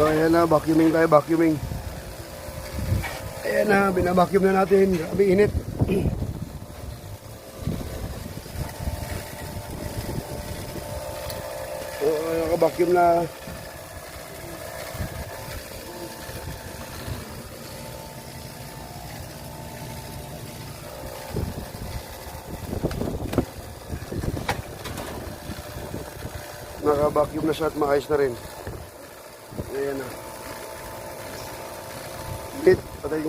So, ayan na, vacuuming tayo, vacuuming. Ayan na, binabacuum na natin. Grabe init. So, naka-vacuum na. Naka-vacuum na siya at maayos na rin. Ayan na. Patay ko muna.